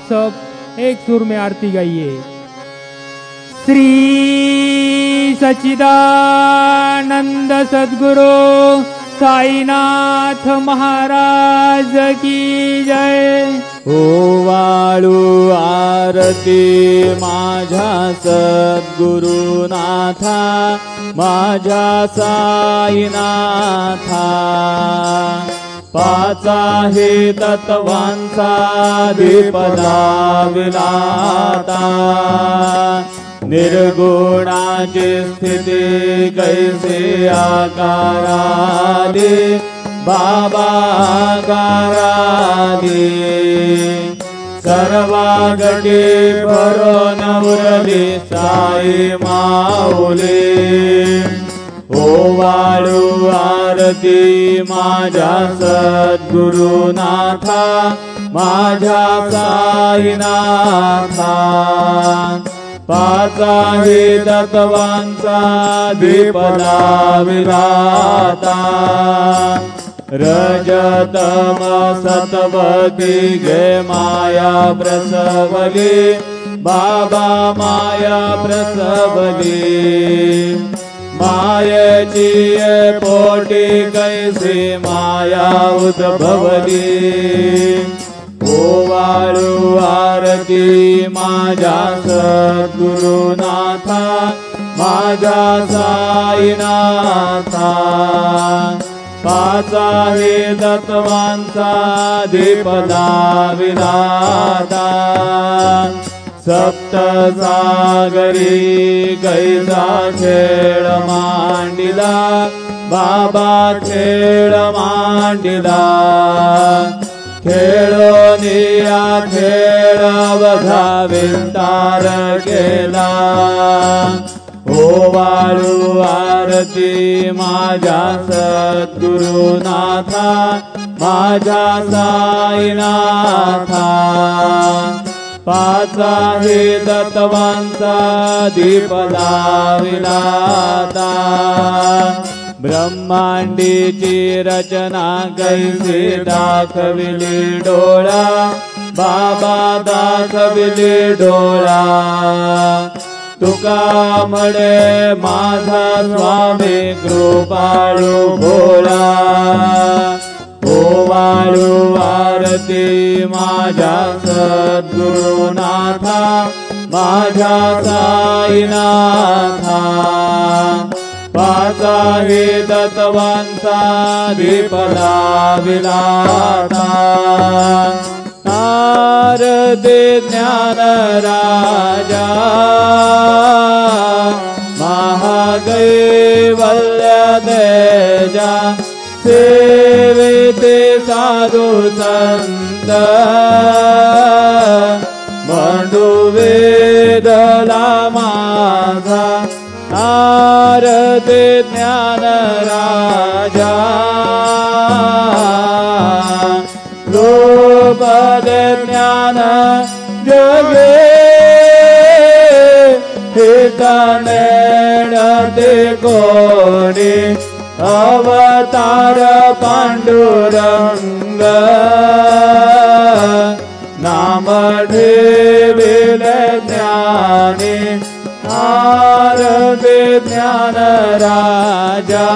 सब एक सुर में आरती गाइए। श्री सच्चिदानंद सद्गुरु साईनाथ महाराज की जय। ओवाळू आरती माझ्या सद्गुरुनाथा, माझ्या साईनाथा। पाच आहे तत्वांचा दीपदा विलाता, निर्गुणाची स्थिती कैसे आकारादी, बाबा आकारादी। सर्वागटी भरून उरली साई माऊली, ओवाळू आरती माझ्या सद्गुरुनाथा, माझ्या साईनाथा। पाच आहे तत्वांचा दीपदा विलाता, रजतम सतवती गे माया प्रसवली, बाबा माया प्रसवली। मायेची पोटी कैसी माया उद्भवली, ओवाळू आरती माझ्या सद्गुरुनाथा, माझ्या साईनाथा। पाच आहे तत्वांचा दीपदा विलाता, सप्त सागरी कैसा खेळ मांडिला, बाबा खेळ मांडिला। खेळोनिया खेळ बघा विस्तार केला, ओवाळू आरती माझ्या सद्गुरुनाथा, माझ्या साईनाथा। पाच आहे तत्वांचा दीपदा विलाता, ब्रह्मांडीची रचना कैसी दाखविली डोळा, बाबा दाखविली डोळा। तुका म्हणे माझा स्वामी कृपाळू भोळा, ओवाळू आरती माझ्या सद्गुरुनाथा, माझ्या साईनाथा। पाच आहे तत्वांचा दीपदा विलाता, नारदे ज्ञान राजा, महाकैवल्य तेजा। सेविते साधु संत, म्हणू वेदला माझा। नारद ज्ञान राजा, लोपद ज्ञान जगे। हितनेणते कोणी अवतार पांडुरंग, नाम ठेविले ज्ञानी। नारद ज्ञान राजा,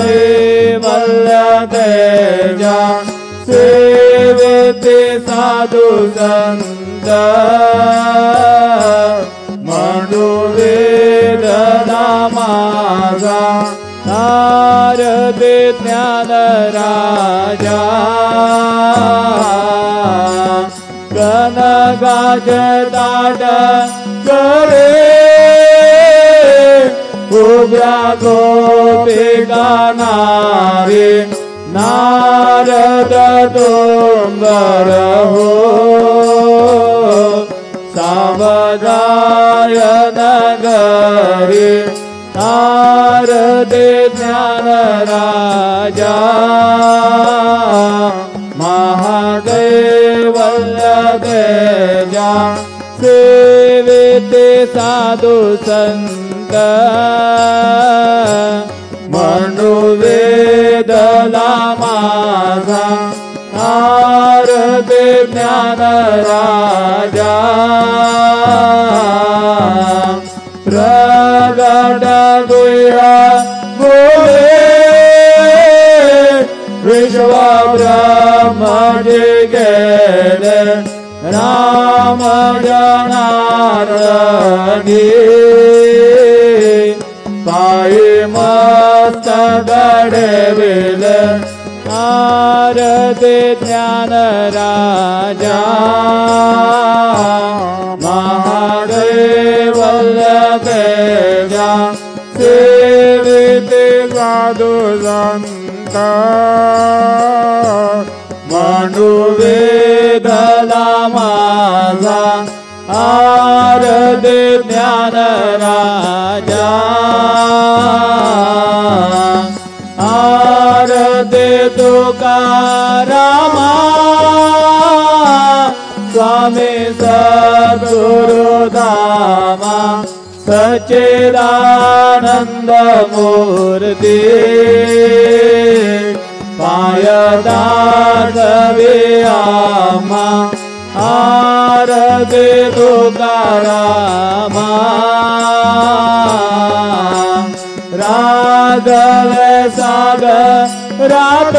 महाकैवल्य तेजा। सेविते साधु संत, म्हणू वेदना माझा। नारद ज्ञान राजा, कनगाज दाट करे। उग्रा गोपिका नारी, नारद डोंगर हो। सावधाय नगरी, नारद ज्ञान राजा। महाकैवल्य तेजा, सेविते साधु संत। म्हणू वेदला माझा। नारदे ज्ञान राजा प्रगट गुह्य बोले विश्व ब्रह्म जी गेले राम जनार्दनी पायी मस्त गडविल नारदे ज्ञान राजा महादेव तेजा सेवित साधु संत मनुवेदला माझा आरदे ज्ञान राजा आरदे तुकारामा स्वामी सद्गुरुधामा सच्चिदानंद मूर्ती पायदासवे आम्हा आरदे तुकारामा राघव सागरात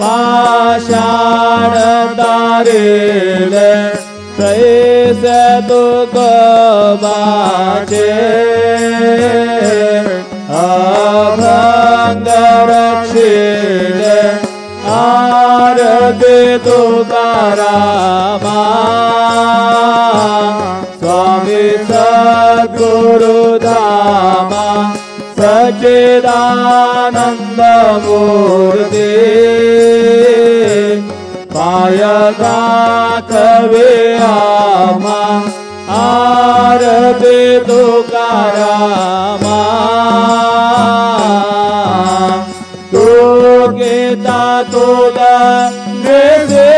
पाषाण तारेले तैसे तुकोबाचे अभंग रक्षिले आरती तुकारामा स्वामी सद्गुरुधामा सच्चिदानंद मूर्ती पायदासवे आम्हा आरती तुकारामा तू गीता तुला देसे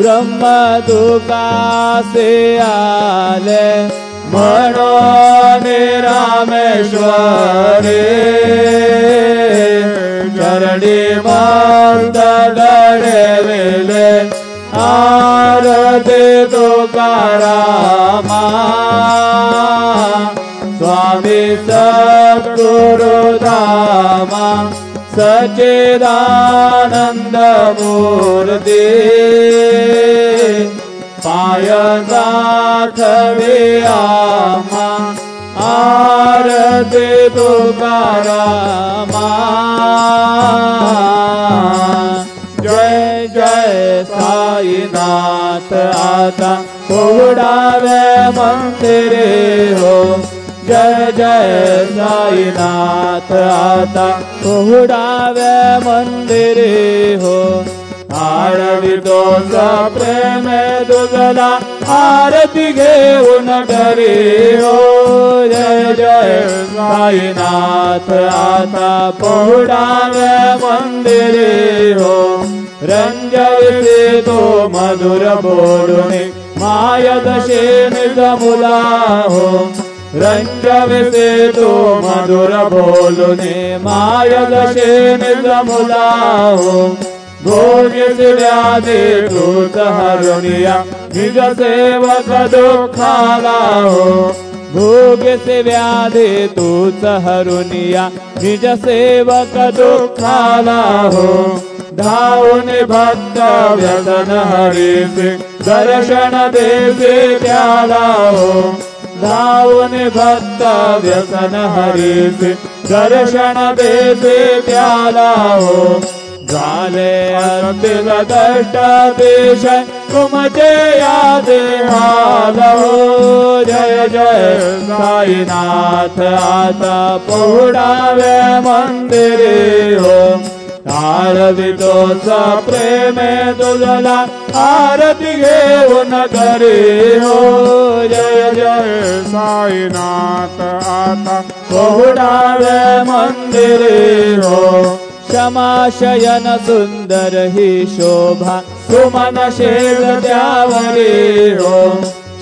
ब्रह्म तुकासे आले म्हणून रामेश्वरे चरणी मस्त गडविले आरती तुकारामा स्वामी सद्गुरुधामा सच्चिदानंद मूर्ती पायदासवे आम्हा आरती तुकारामा जय जय साईनाथ आता उडावे मंदिरे हो जय जय साईनाथ आता उडावे मंदिरे हो आरवितो प्रेम दुगला आरती घेऊन डरे हो जय जय साईनाथ आता पहुडावे मंदिरे हो रंजविसे तो मधुर बोलणे मायदशे निजमुला हो रंजविसे तो मधुर बोलणे मायदशे निजमुला हो भोगिस व्याधि तूच हरुनिया निज सेवक दुःखाला हो भोगिस व्याधि तूच हरुनिया निज सेवक दुःखाला हो धावून भक्त व्यसन हरीसे दर्शन देसे त्याला हो धावून भक्त व्यसन हरीसे दर्शन देसे त्याला हो झाले अंतिम दष्ट देश तुमचे यादे हाल हो जय जय साईनाथ आता पहुडावे मंदिरे हो आरवितोचा प्रेमे तुझला आरती घेऊन करे हो जय जय साईनाथ आता पहुडावे मंदिरे हो क्षमाशयन सुंदर ही शोभा सुमन शेल त्यावरे हो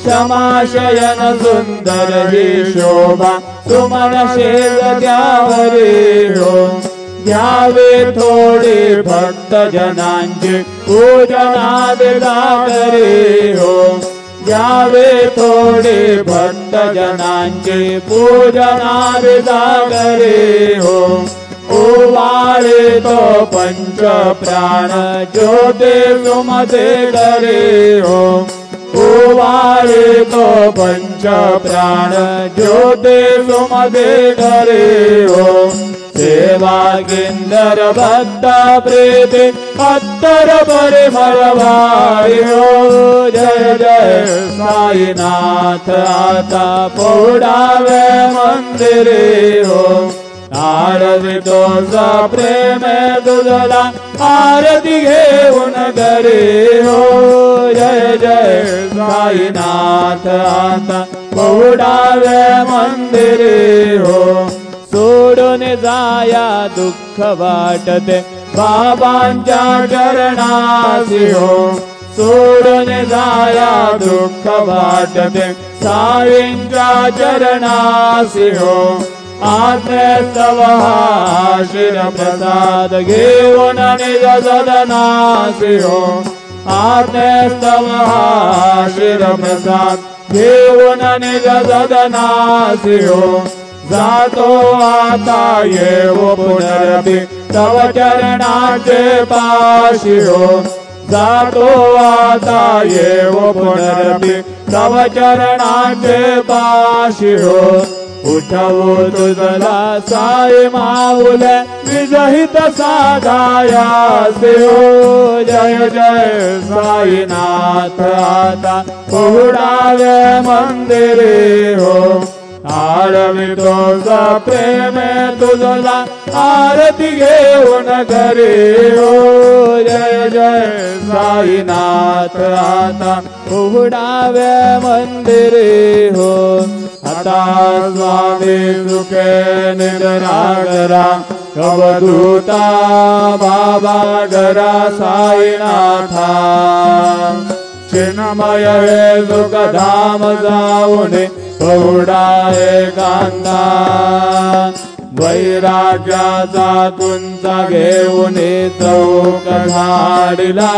क्षमाशयन सुंदर ही शोभा सुमन शेल त्यावरे हो घ्यावे थोडे भक्त जनांचे पूजनादिदा करे हो घ्यावे थोडे भक्त जनांचे पूजनादिदा करे हो ओवाळे तो पंच प्राण ज्योते सुमते करे हो ओवाळे तो पंच प्राण ज्योते सुमते करे हो सेवा गिंदर भक्त प्रीति अत्तर परिमल भाई हो जय जय साईनाथ आता पोडावे मंदिरे हो आरती तुझा प्रेम तुझला आरती घेऊन करे हो जय जय साईनाथ आता पोडावे मंदिरे हो सोडून जाया दुःख वाटते बाबांच्या चरणासी हो सोडून जाया दुःख वाटते साईंच्या चरणासी हो आत्मस्तव शिर प्रसाद घेऊन निज सदनासी हो आत्मस्तव शिर प्रसाद घेऊन निज सदनासी हो जातो आता येवो पुनरपि तव चरणाचे पाशी हो जातो आता येवो पुनरपि तव चरणाचे पाशी हो उठवो तुझला साई माऊल विजहित साधायासे हो जय जय साईनाथ आता पोडावे मंदिरे हो आरती तुझा प्रेम तुझला आरती घेऊन करे हो जय जय साईनाथ आता पोडावे मंदिरे हो आता स्वामी सुखे निद्रा करा अवधूता बाबा गरा साईनाथा चिन्मय हे सुखधाम जाऊने पहुडा एकांता वैराग्याचा तुंचा घेऊन चौक झाडिला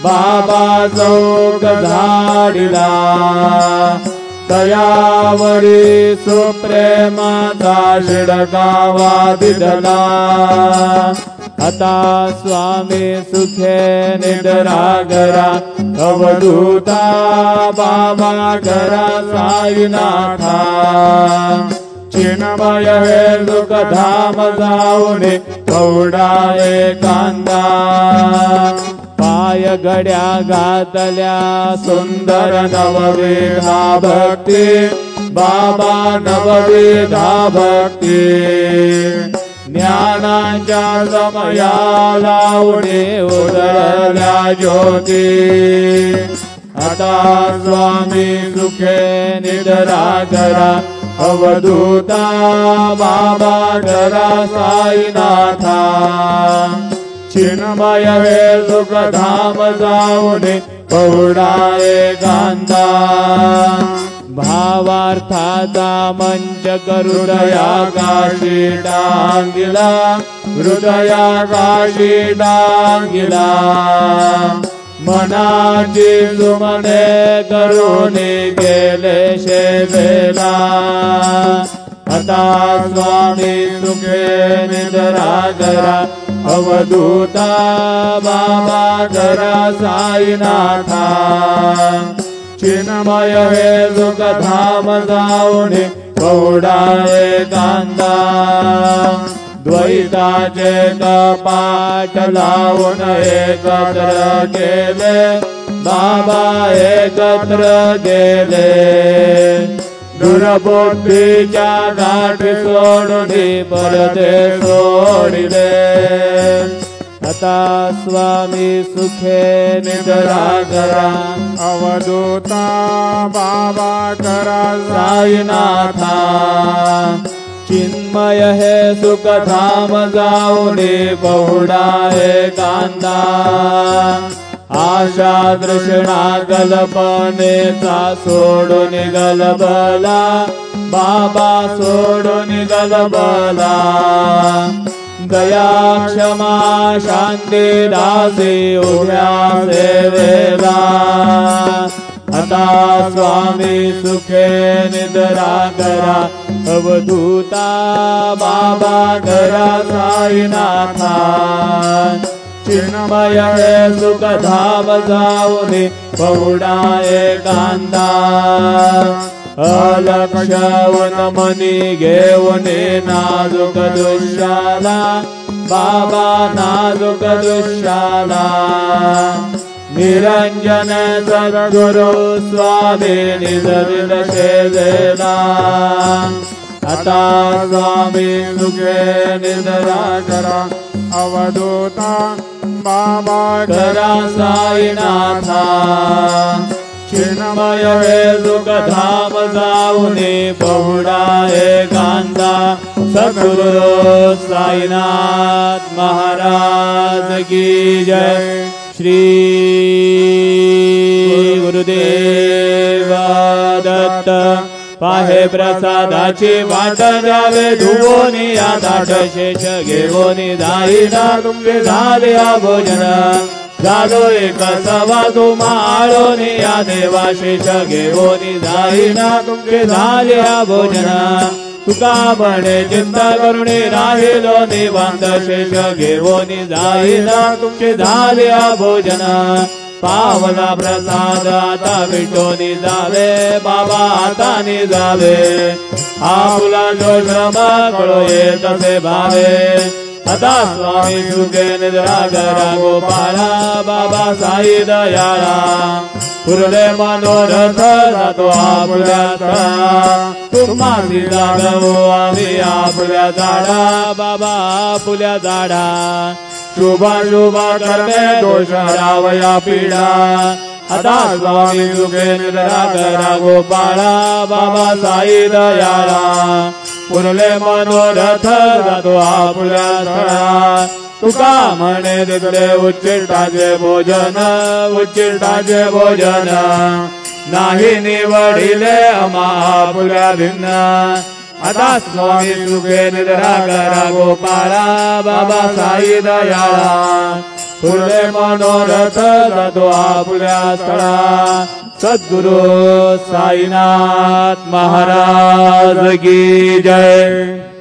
बाबा चौक झाडिला दयावरी सुप्रेमाचा शिडकावा दिदला आता स्वामी सुखे निद्रा करा अवधूता बाबा करा साईनाथा चिन्मय हे सुखधाम जाऊने पौडा एकांता पाय गड्या घातल्या सुंदर नवविधा भक्ती बाबा नवविधा भक्ती ज्ञानाच्या समयाला उडे उदरल्या ज्योती आता स्वामी सुखे निद्रा करा अवधूता बाबा करा साईनाथा चिन्मय हे सुखधाम जाऊने पहुडा एकांता भावार्थाचा मंच हृदया काशी डांगिला हृदया काशी डांगिला मनाची सुमने करुणी गेले शेवेला आता स्वामी सुखे निद्रा करा अवधूता बाबा करा साईनाथा चिन्मय हे सुखधाम जाऊने पहुडा एकांता द्वैताचे कपाट लावून एकत्र केले बाबा एकत्र गेले दुर्बुद्धीच्या गाठी सोडून परते सोडिले आता स्वामी सुखे निद्रा करा अवधूता बाबा करा साईनाथा चिन्मय हे सुखधाम जाऊने पहुडा एकांता आशा तृष्णा कल्पनेचा सोडून गलबला बाबा सोडून गलबला दया क्षमा शांती दासी उभ्या सेवेला आता स्वामी सुखे निद्रा करा अवधूता बाबा करा साईनाथा चिन्मय हे सुख धाम जाऊनी बहुडा एकांता अलक्षवन मनी घेऊने नाजुक दृश्याला बाबा नाजुक दृश्याला निरंजन सद्गुरु स्वामी निजविल शेजेला आता स्वामी सुखे निद्रा करा अवधूता बाबा करा साईनाथा चिन्मय हे सुख धाम जाऊनी बहुडा एकांता सद्गुरु साईनाथ महाराज की जय श्री गुरुदेव दत्त पाहे प्रसादाची वाट द्यावे धुवोनी या दाट शेष घेवोनी जाईना तुमचे झाले भोजन झालो एक सवा तुम्हाळोनी या देवा शेष घेवोनी जाईना तुमचे झाले भोजन तुका म्हणे चिंता करुणी राहिलो निवांत शेष घेवोनी जाईना तुमचे झाले भोजन पावला प्रसाद आता विटोनी जावे बाबा आता जावे आपुला जो श्रम कळो तसे भावे आता स्वामी सुखे निद्रा करा गोपाळा बाबा साई दयाळा पुरले मनोरथ जातो आपुल्याचा तुम्हासी जागवो आम्ही आपुल्या झाडा बाबा आपुल्या झाडा शुभा शुभा कर्मे दोष रावया पीडा आता स्वामी सुखे निद्रा करा गोपाळा बाबा साई दयाळा पुरले मनोरथ जातो आपुल्या स्थळा तुका म्हणे दिसले उच्चिष्टाचे भोजन नाही निवडिले आपुल्या भिन्न आता स्वामी सुखे निद्रा करा गोपाळा बाबा साई दयाळा पुरले मनोरथ जातो आपुल्या स्थळा सद्गुरु साईनाथ महाराज की जय।